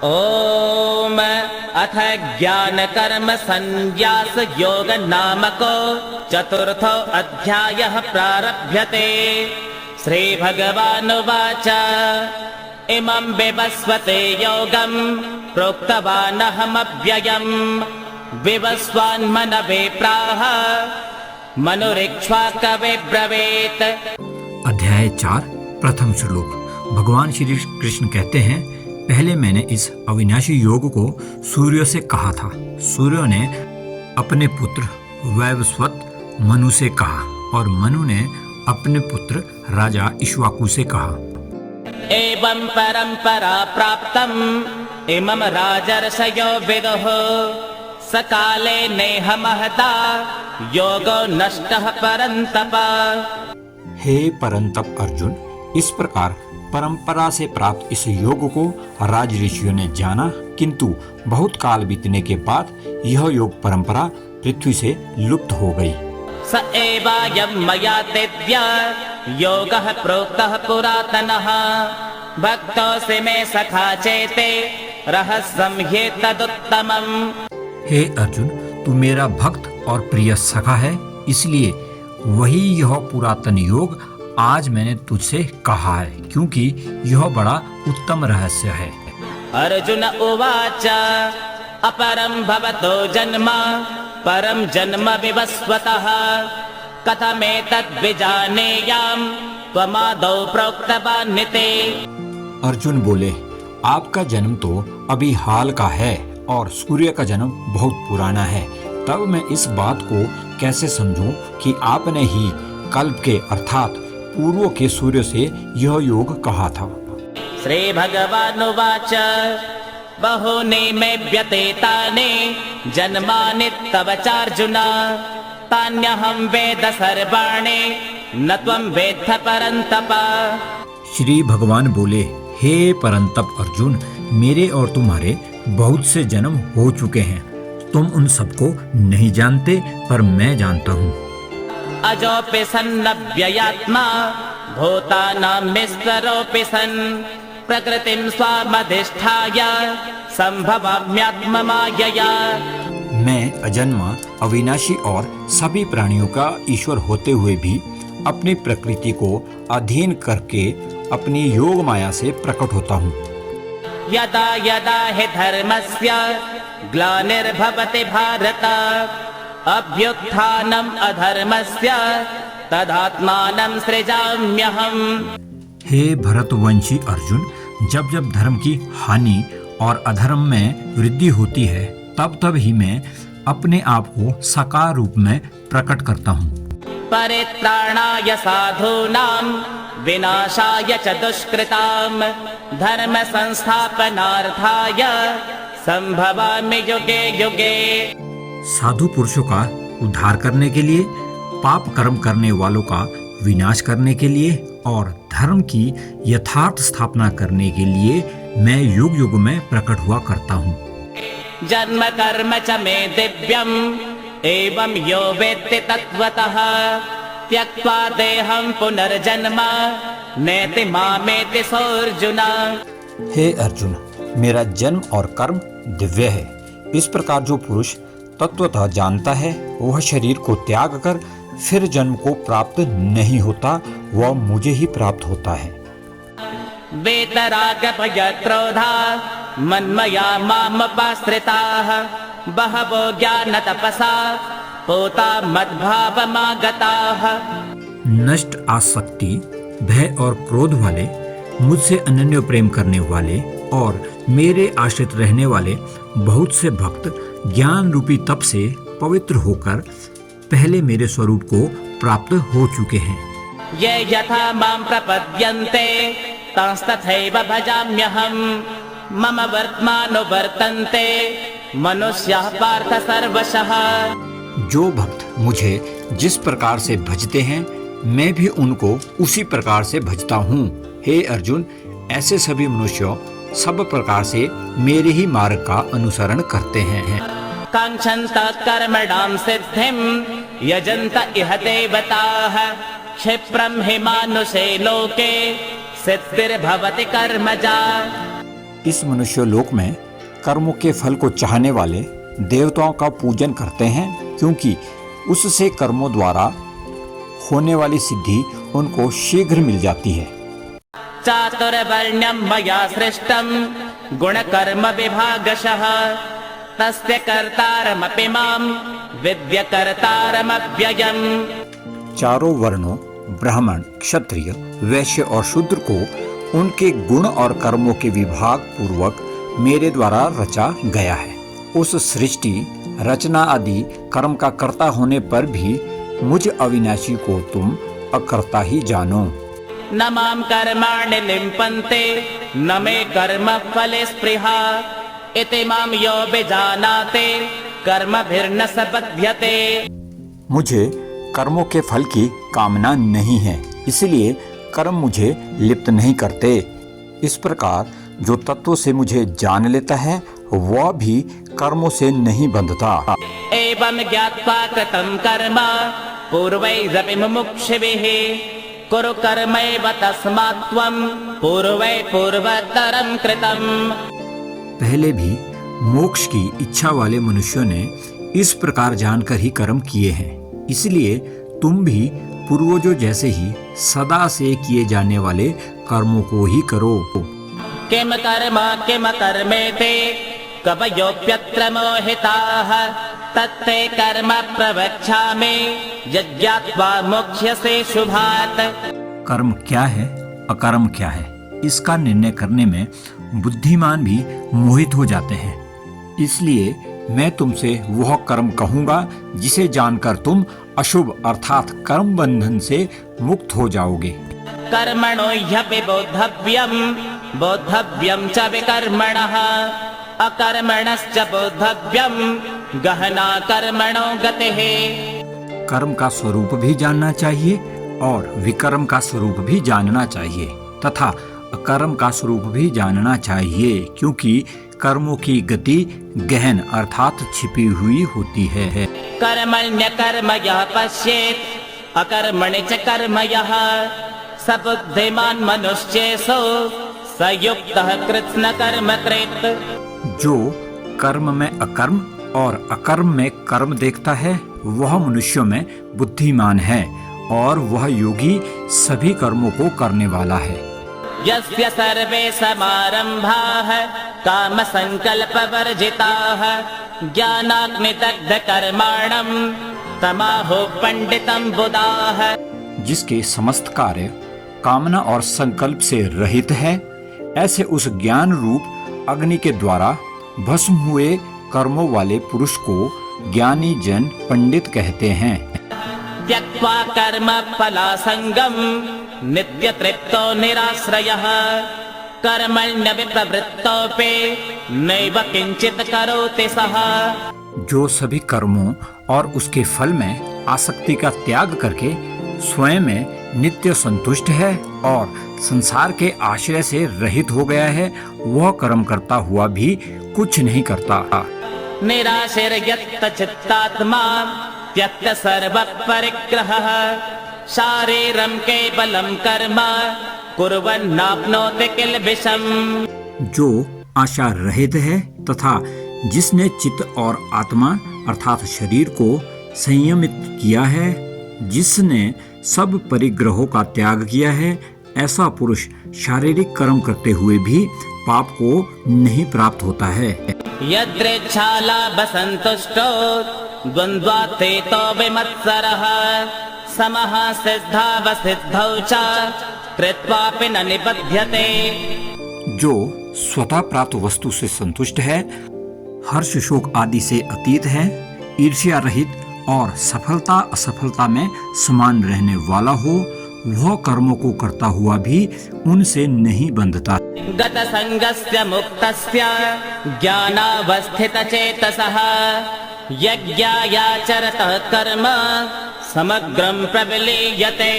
ओम अथ ज्ञान कर्म संन्यास योग नामको चतुर्थो अध्यायः प्रारभ्यते। श्री भगवानुवाच इमं विवस्वते योगं प्रोक्तवानहमव्ययम् विवस्वान्मनवे प्राह मनुरिक्ष्वाकवे ब्रवीत। अध्याय 4 प्रथम श्लोक। भगवान श्री कृष्ण कहते हैं, पहले मैंने इस अविनाशी योग को सूर्य से कहा था। सूर्य ने अपने पुत्र वैवस्वत मनु से कहा और मनु ने अपने पुत्र राजा इक्ष्वाकु से कहा। एवं परंपरा प्राप्तम् इमं राजर्षयो विदुः सकाले नेह महता योगो नष्टः परन्तप। हे परंतप अर्जुन, इस प्रकार परंपरा से प्राप्त इस योग को राज ऋषियों ने जाना, किंतु बहुत काल बीतने के बाद यह योग परंपरा पृथ्वी से लुप्त हो गई। स एवायं मया तेद्य योगः प्रोक्तः पुरातनः भक्तोऽसि मे सखा चेते रहस्यं ह्येतदुत्तमम्। हे अर्जुन, तू मेरा भक्त और प्रिय सखा है, इसलिए वही यह पुरातन योग आज मैंने तुझसे कहा है, क्योंकि यह बड़ा उत्तम रहस्य है। अर्जुन उवाच अपरं भवतो जन्म परं जन्म विवस्वतः कथमेतद् विजानेयाम् त्वमादौ प्रोक्तवानिते। अर्जुन बोले, आपका जन्म तो अभी हाल का है और सूर्य का जन्म बहुत पुराना है, तब मैं इस बात को कैसे समझूं कि आपने ही कल्प के अर्थात पूर्व के सूर्य से यह योग कहा था। श्री भगवानुवाच बहूनि मे व्यतीतानि जन्मानि तव चार्जुन तान्यहं वेद सर्वाणि न त्वं वेत्थ परन्तप। श्री भगवान बोले, हे परंतप अर्जुन, मेरे और तुम्हारे बहुत से जन्म हो चुके हैं, तुम उन सबको नहीं जानते पर मैं जानता हूँ। अजोऽपि सन्नव्ययात्मा भूतानां विस्तरोऽपि सन् प्रकृतिं स्वामधिष्ठाय सम्भवाम्यात्ममायया। मैं अजन्मा, अविनाशी और सभी प्राणियों का ईश्वर होते हुए भी अपनी प्रकृति को अधीन करके अपनी योग माया से प्रकट होता हूँ। यदा यदा हि धर्मस्य ग्लानिर्भवति भारत अभ्युत्थानम् अधर्मस्य तदात्मानं सृजाम्यहम्। हे भरतवंशी अर्जुन, जब जब धर्म की हानि और अधर्म में वृद्धि होती है, तब तब ही मैं अपने आप को साकार रूप में प्रकट करता हूँ। परित्राणाय साधूनां विनाशाय च दुष्कृतां धर्म संस्थापनार्थाय संभवामि युगे युगे। साधु पुरुषों का उद्धार करने के लिए, पाप कर्म करने वालों का विनाश करने के लिए और धर्म की यथार्थ स्थापना करने के लिए मैं युग युग में प्रकट हुआ करता हूँ। जन्म कर्म च मे दिव्यम् एवं यो वेत्ति तत्त्वतः त्यक्त्वा देहं पुनर्जन्म नेति मामेति सोऽर्जुन। हे अर्जुन, मेरा जन्म और कर्म दिव्य है। इस प्रकार जो पुरुष तत्वतः जानता है, वह शरीर को त्याग कर फिर जन्म को प्राप्त नहीं होता, वह मुझे ही प्राप्त होता है। वेतराग भय क्रोधा मन्मया मामुपाश्रिताः बहवो ज्ञान तपसा पूता मद्भावमागताः। नष्ट आसक्ति, भय और क्रोध वाले, मुझसे अनन्य प्रेम करने वाले और मेरे आश्रित रहने वाले बहुत से भक्त ज्ञान रूपी तप से पवित्र होकर पहले मेरे स्वरूप को प्राप्त हो चुके हैं। ये यथा मां प्रपद्यन्ते तंस्तथैव भजाम्यहम् मम वर्त्मानुवर्तन्ते मनुष्याः पार्थ सर्वशः। जो भक्त मुझे जिस प्रकार से भजते हैं, मैं भी उनको उसी प्रकार से भजता हूँ। हे अर्जुन, ऐसे सभी मनुष्य सब प्रकार से मेरे ही मार्ग का अनुसरण करते हैं। कांक्षन्त कर्मणां सिद्धिं यजन्त इह देवताः क्षिप्रं हि मानुषे लोके सिद्धिर्भवति कर्मजा। इस मनुष्य लोक में कर्मों के फल को चाहने वाले देवताओं का पूजन करते हैं, क्योंकि उससे कर्मों द्वारा होने वाली सिद्धि उनको शीघ्र मिल जाती है। चातुर्वर्ण्यं मया सृष्टं गुणकर्म विभागशः तस्य कर्तारमपि मां विद्य कर्तारमव्ययम्। चारों वर्णों ब्राह्मण, क्षत्रिय, वैश्य और शूद्र को उनके गुण और कर्मों के विभाग पूर्वक मेरे द्वारा रचा गया है। उस सृष्टि, रचना आदि कर्म का कर्ता होने पर भी मुझ अविनाशी को तुम अकर्ता ही जानो। न मां कर्माणि लिम्पन्ते न मे कर्म फले स्पृहा इति मां यो विजानाते कर्मभिर्न स बध्यते। मुझे कर्मों के फल की कामना नहीं है, इसलिए कर्म मुझे लिप्त नहीं करते। इस प्रकार जो तत्व से मुझे जान लेता है वह भी कर्मों से नहीं बंधता। एवं ज्ञात्वा कृतं कर्म पूर्वैरपि मुमुक्षुभिः कुरु कर्मैव तस्मात् त्वं पूर्वै पूर्वतरं कृतम्। पहले भी मोक्ष की इच्छा वाले मनुष्यों ने इस प्रकार जानकर ही कर्म किए हैं, इसलिए तुम भी पूर्वजों जैसे ही सदा से किए जाने वाले कर्मों को ही करो। किम कर्म किम कर्मेते कवयोप्यत्र मोहिताः तत्ते कर्म प्रवक्ष्यामि यज्ञात्वा मोक्ष्यसे शुभात्। कर्म क्या है, अकर्म क्या है, इसका निर्णय करने में बुद्धिमान भी मोहित हो जाते हैं। इसलिए मैं तुमसे वह कर्म कहूंगा जिसे जानकर तुम अशुभ अर्थात कर्म बंधन से मुक्त हो जाओगे। कर्मणो ह्यपि बोद्धव्यं बोद्धव्यं च विकर्मणः अकर्मणश्च बोद्धव्यं गहना कर्मणो गतिः। कर्म का स्वरूप भी जानना चाहिए और विकर्म का स्वरूप भी जानना चाहिए तथा अकर्म का स्वरूप भी जानना चाहिए, क्योंकि कर्मों की गति गहन अर्थात छिपी हुई होती है। कर्मण्य कर्म यः पश्येत् अकर्मणि च कर्म यः स बुद्धिमान् मनुष्येषु स युक्तः कृत्स्न कर्म कृत्। जो कर्म में अकर्म और अकर्म में कर्म देखता है वह मनुष्यों में बुद्धिमान है और वह योगी सभी कर्मों को करने वाला है। यस्य सर्वे समारंभाः काम संकल्प वर्जिताः ज्ञानाग्निदग्ध कर्माणं तमाहो पंडितं बुधाः। जिसके समस्त कार्य कामना और संकल्प से रहित है, ऐसे उस ज्ञान रूप अग्नि के द्वारा भस्म हुए कर्मों वाले पुरुष को ज्ञानी जन पंडित कहते हैं। त्यक्त्वा कर्म फलासंगम नित्य तृप्तो निराश्रयः कर्मण्य विप्रवृत्तोऽपि नैव किंचित करोति सः। जो सभी कर्मों और उसके फल में आसक्ति का त्याग करके स्वयं में नित्य संतुष्ट है और संसार के आश्रय से रहित हो गया है, वह कर्म करता हुआ भी कुछ नहीं करता। निराशीर्यत चित्तात्मा त्यक्त सर्व परिग्रहः शारीरं केवलं कर्म कुर्वन्नाप्नोति किल्बिषम्। जो आशा रहित है तथा जिसने चित्त और आत्मा अर्थात शरीर को संयमित किया है, जिसने सब परिग्रहों का त्याग किया है, ऐसा पुरुष शारीरिक कर्म करते हुए भी पाप को नहीं प्राप्त होता है। यद्रेच्छालाभसन्तुष्टो द्वन्द्वातीतो विमत्सरः समः सिद्धावसिद्धौ च कृत्वापि न निबध्यते। जो स्वतः प्राप्त वस्तु से संतुष्ट है, हर्ष शोक आदि से अतीत है, ईर्ष्या रहित और सफलता असफलता में समान रहने वाला हो, वह कर्मों को करता हुआ भी उनसे नहीं बंधता। गत संगस्य मुक्तस्य ज्ञानावस्थित चेतसः यज्ञायाचरतः कर्म समग्रं प्रविलीयते।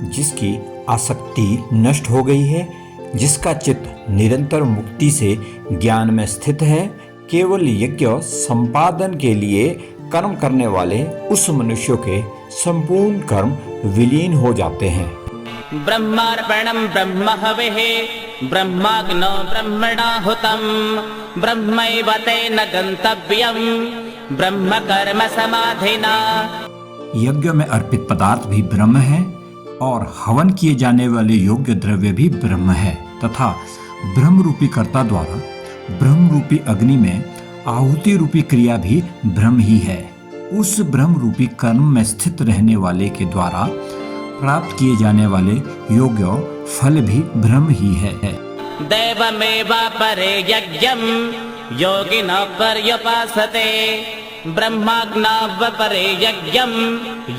जिसकी आसक्ति नष्ट हो गई है, जिसका चित्त निरंतर मुक्ति से ज्ञान में स्थित है, केवल यज्ञ संपादन के लिए कर्म करने वाले उस मनुष्य के संपूर्ण कर्म विलीन हो जाते हैं। ब्रह्मार्पणं ब्रह्म हविः ब्रह्माग्नो ब्रह्मणाहुतं ब्रह्मैव तेन गन्तव्यं ब्रह्म कर्म समाधिना। यज्ञ में अर्पित पदार्थ भी ब्रह्म है और हवन किए जाने वाले योग्य द्रव्य भी ब्रह्म है तथा ब्रह्म रूपी कर्ता द्वारा ब्रह्म रूपी अग्नि में आहुति रूपी क्रिया भी ब्रह्म ही है। उस ब्रह्म रूपी कर्म में स्थित रहने वाले के द्वारा प्राप्त किए जाने वाले योग्य फल भी ब्रह्म ही है। देवमेवापरे यज्ञं योगिनः पर्युपासते ब्रह्माग्नावपरे यज्ञं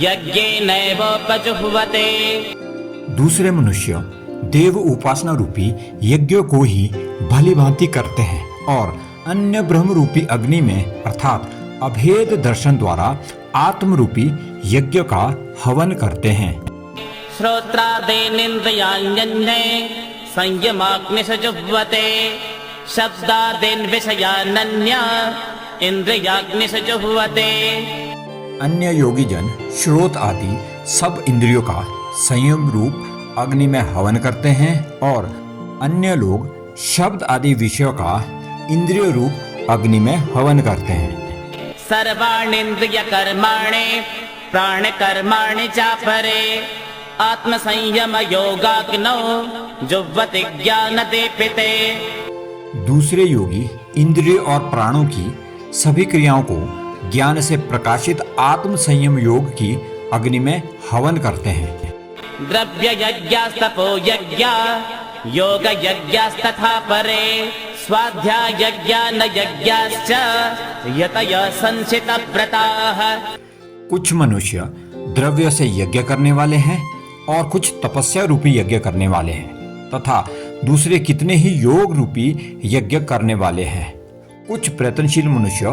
यज्ञेनैवोपजुह्वते। दूसरे मनुष्य देव उपासना रूपी यज्ञ को ही भली भांति करते हैं और अन्य ब्रह्म रूपी अग्नि में अर्थात अभेद दर्शन द्वारा आत्म रूपी यज्ञ का हवन करते हैं। श्रोत्रादीनिन्द्रियाण्यन्ये संयमाग्निषजुह्वते शब्दादीन् विषयानन्य इंद्रियाग्निषजुह्वते। अन्य योगी जन श्रोत आदि सब इंद्रियों का संयम रूप अग्नि में हवन करते हैं और अन्य लोग शब्द आदि विषयों का इंद्रिय रूप अग्नि में हवन करते हैं। सर्वाणीन्द्रिय कर्माणि प्राण कर्माणि चापरे आत्म संयम योगाग्नौ जुह्वति ज्ञान दीपिते। दूसरे योगी इंद्रिय और प्राणों की सभी क्रियाओं को ज्ञान से प्रकाशित आत्म संयम योग की अग्नि में हवन करते हैं। द्रव्य यज्ञास्तपो यज्ञा योग यज्ञास्तथा परे स्वाध्याय यज्ञान यज्ञाश्च यतयः संचित व्रताः। कुछ मनुष्य द्रव्य से यज्ञ करने वाले हैं और कुछ तपस्या रूपी यज्ञ करने वाले हैं तथा दूसरे कितने ही योग रूपी यज्ञ करने वाले हैं। कुछ प्रयत्नशील मनुष्य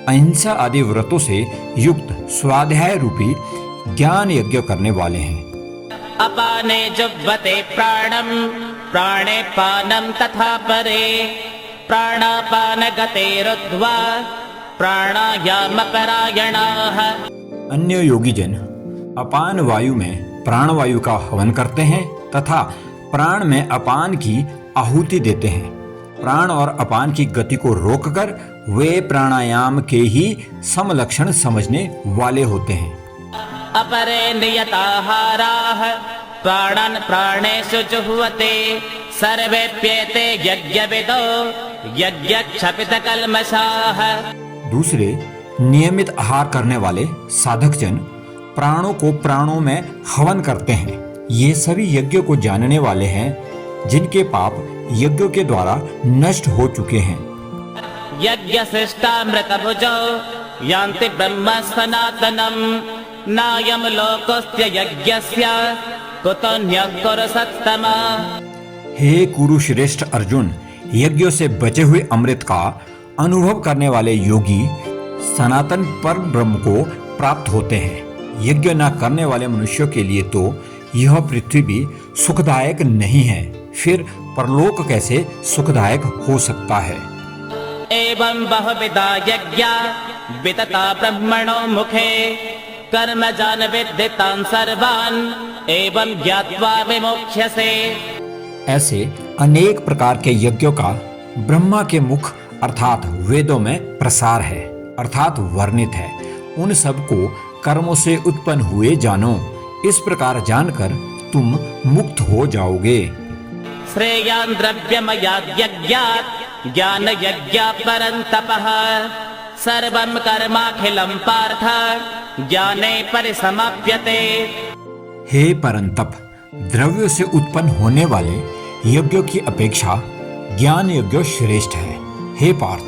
अहिंसा आदि व्रतों से युक्त स्वाध्याय रूपी ज्ञान यज्ञ करने वाले हैं। अपाने जुह्वते प्राणं प्राणे पानं तथा परे प्राणापान गतेरुद्ध्वा प्राणायामपरायणाः। अन्य योगी जन अपान वायु में प्राण वायु का हवन करते हैं तथा प्राण में अपान की आहुति देते हैं। प्राण और अपान की गति को रोककर वे प्राणायाम के ही समलक्षण समझने वाले होते हैं। अपरे नियताहाराः प्राणान् प्राणेषु जुह्वते सर्वेप्येते यज्ञविदो यज्ञक्षपितकल्मषाः। दूसरे नियमित आहार करने वाले साधक जन प्राणों को प्राणों में हवन करते हैं। ये सभी यज्ञ को जानने वाले हैं जिनके पाप यज्ञ के द्वारा नष्ट हो चुके हैं। यज्ञशिष्टामृतभुजो यान्ति ब्रह्म सनातनम् नायं लोकस्य यज्ञस्य कुतोऽन्यः कुरु सत्तमा। हे कुरुश्रेष्ठ अर्जुन, यज्ञों से बचे हुए अमृत का अनुभव करने वाले योगी सनातन पर ब्रह्म को प्राप्त होते हैं। यज्ञ न करने वाले मनुष्यों के लिए तो यह पृथ्वी भी सुखदायक नहीं है, फिर परलोक कैसे सुखदायक हो सकता है। एवं बहुविधा यज्ञा वितता ब्रह्मणो मुखे कर्मजान् विद्धितान् सर्वान् एवं ज्ञात्वा विमोक्ष्यसे। ऐसे अनेक प्रकार के यज्ञों का ब्रह्मा के मुख अर्थात वेदों में प्रसार है अर्थात वर्णित है। उन सब को कर्मों से उत्पन्न हुए जानो, इस प्रकार जानकर तुम मुक्त हो जाओगे। श्रेयान् द्रव्यमयाद् यज्ञात् ज्ञान यज्ञात् परन्तपः सर्वं कर्माखिलं पार्थ ज्ञाने परिसमाप्यते। हे परंतप, द्रव्य से उत्पन्न होने वाले यज्ञ की अपेक्षा ज्ञान यज्ञ श्रेष्ठ है। हे पार्थ,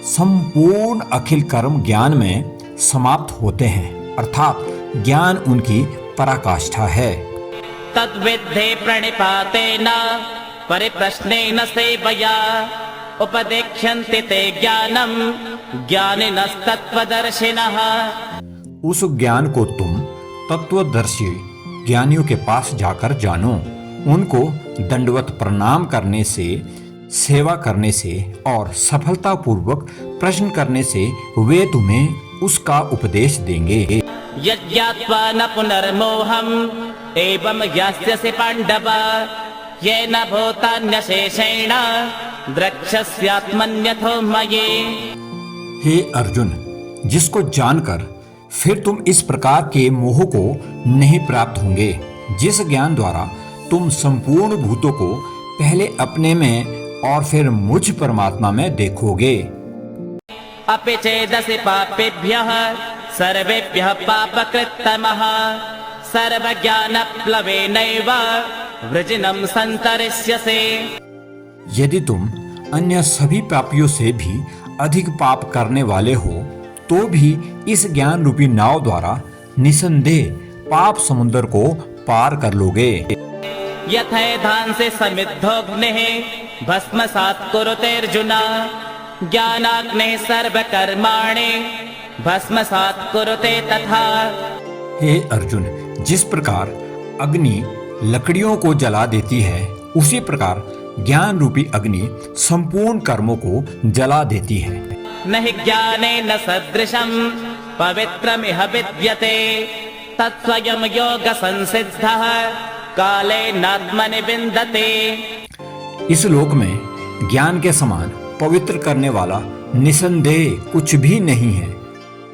संपूर्ण अखिल कर्म ज्ञान में समाप्त होते हैं अर्थात ज्ञान उनकी पराकाष्ठा है। तद्विद्धे प्रणिपातेन परिप्रश्नेन सेवया उपदेक्ष्यन्ति ते ज्ञानं ज्ञानिनस्तत्त्वदर्शिनः। उस ज्ञान को तुम तत्वदर्शी ज्ञानियों के पास जाकर जानो। उनको दंडवत प्रणाम करने से, सेवा करने से और सफलतापूर्वक प्रश्न करने से वे तुम्हें उसका उपदेश देंगे। यज्ञात्वा न पुनर्मोहम् एवं यास्यसि पाण्डव येन भूतान्यशेषेण द्रक्ष्यस्यात्मन्यथो मयि। हे अर्जुन, जिसको जानकर फिर तुम इस प्रकार के मोह को नहीं प्राप्त होंगे, जिस ज्ञान द्वारा तुम संपूर्ण भूतों को पहले अपने में और फिर मुझ परमात्मा में देखोगे। अपि चेदसि पापेभ्यः सर्वेभ्यः पापकृत्तमः सर्वज्ञानप्लवेनैव वृजिनं सन्तरिष्यसे। यदि तुम अन्य सभी पापियों से भी अधिक पाप करने वाले हो तो भी इस ज्ञान रूपी नाव द्वारा निसंदेह पाप समुद्र को पार कर लोगे। यथैधांसि समिद्धोऽग्निः भस्मसात् कुरुतेऽर्जुन ज्ञानाग्निः सर्वकर्माणि भस्मसात् कुरुते तथा। हे अर्जुन, जिस प्रकार अग्नि लकड़ियों को जला देती है, उसी प्रकार ज्ञान रूपी अग्नि संपूर्ण कर्मों को जला देती है। न हि ज्ञानेन सदृशं पवित्रमिह विद्यते तत्स्वयं योगसंसिद्धः कालेनात्मनि विन्दते। इस लोक में ज्ञान के समान पवित्र करने वाला निसंदेह कुछ भी नहीं है।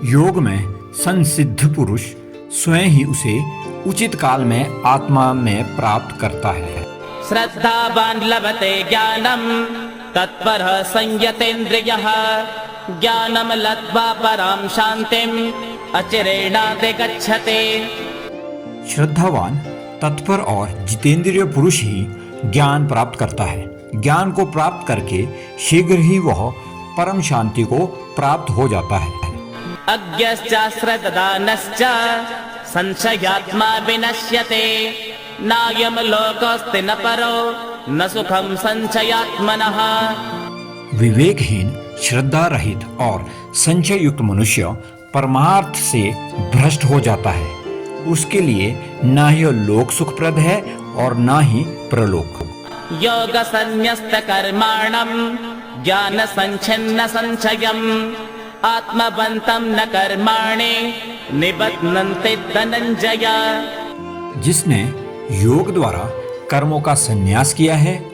योग में संसिद्ध पुरुष स्वयं ही उसे उचित काल में आत्मा में प्राप्त करता है। श्रद्धावान् लभते ज्ञानं तत्परः संयतेन्द्रियः ज्ञानं लब्ध्वा परां शान्तिम् अचिरेणाधिगच्छति। श्रद्धावान, तत्पर और जितेंद्रिय पुरुष ही ज्ञान प्राप्त करता है। ज्ञान को प्राप्त करके शीघ्र ही वह परम शांति को प्राप्त हो जाता है। अज्ञश्च श्रद्धानश्च संशयात्मा विनश्यते नायं लोकोऽस्ति न परो न सुखं संशयात्मनः। विवेकहीन, श्रद्धा रहित और संशय युक्त मनुष्य परमार्थ से भ्रष्ट हो जाता है। उसके लिए ना ही लोक सुखप्रद है और ना ही प्रलोक। योग संन्यस्त कर्माणं ज्ञान संच्छिन्न संशयम् आत्मवन्तं न कर्माणि निबध्नन्ति धनंजय। जिसने योग द्वारा कर्मों का संन्यास किया है,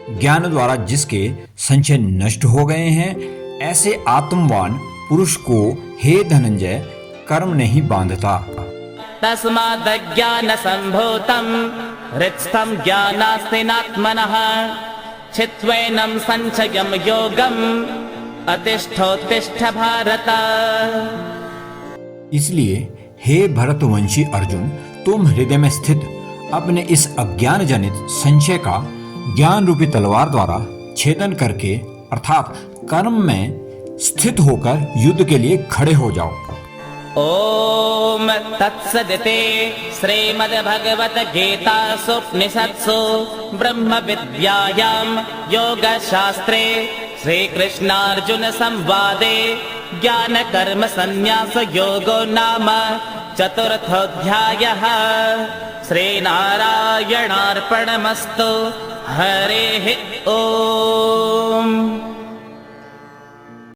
ज्ञान द्वारा जिसके संशय नष्ट हो गए हैं, ऐसे आत्मवान पुरुष को हे धनंजय कर्म नहीं बांधता। तस्मादज्ञान संभूतं हृत्स्थं ज्ञानास्तेनात्मनः छित्त्वैनं संशयं योगम् अतिष्ठोत्तिष्ठ भारत। इसलिए हे भरतवंशी अर्जुन, तुम हृदय में स्थित अपने इस अज्ञान जनित संशय का ज्ञान रूपी तलवार द्वारा छेदन करके अर्थात कर्म में स्थित होकर युद्ध के लिए खड़े हो जाओ। ओम तत्सदिति श्रीमद्भगवद्गीतासु उपनिषत्सु ब्रह्म विद्यायां योगशास्त्रे श्रीकृष्णार्जुन संवादे ज्ञान कर्म संन्यास योगो नाम चतुर्थोऽध्यायः। श्रीनारायणार्पणमस्तु। हरिः ओम्।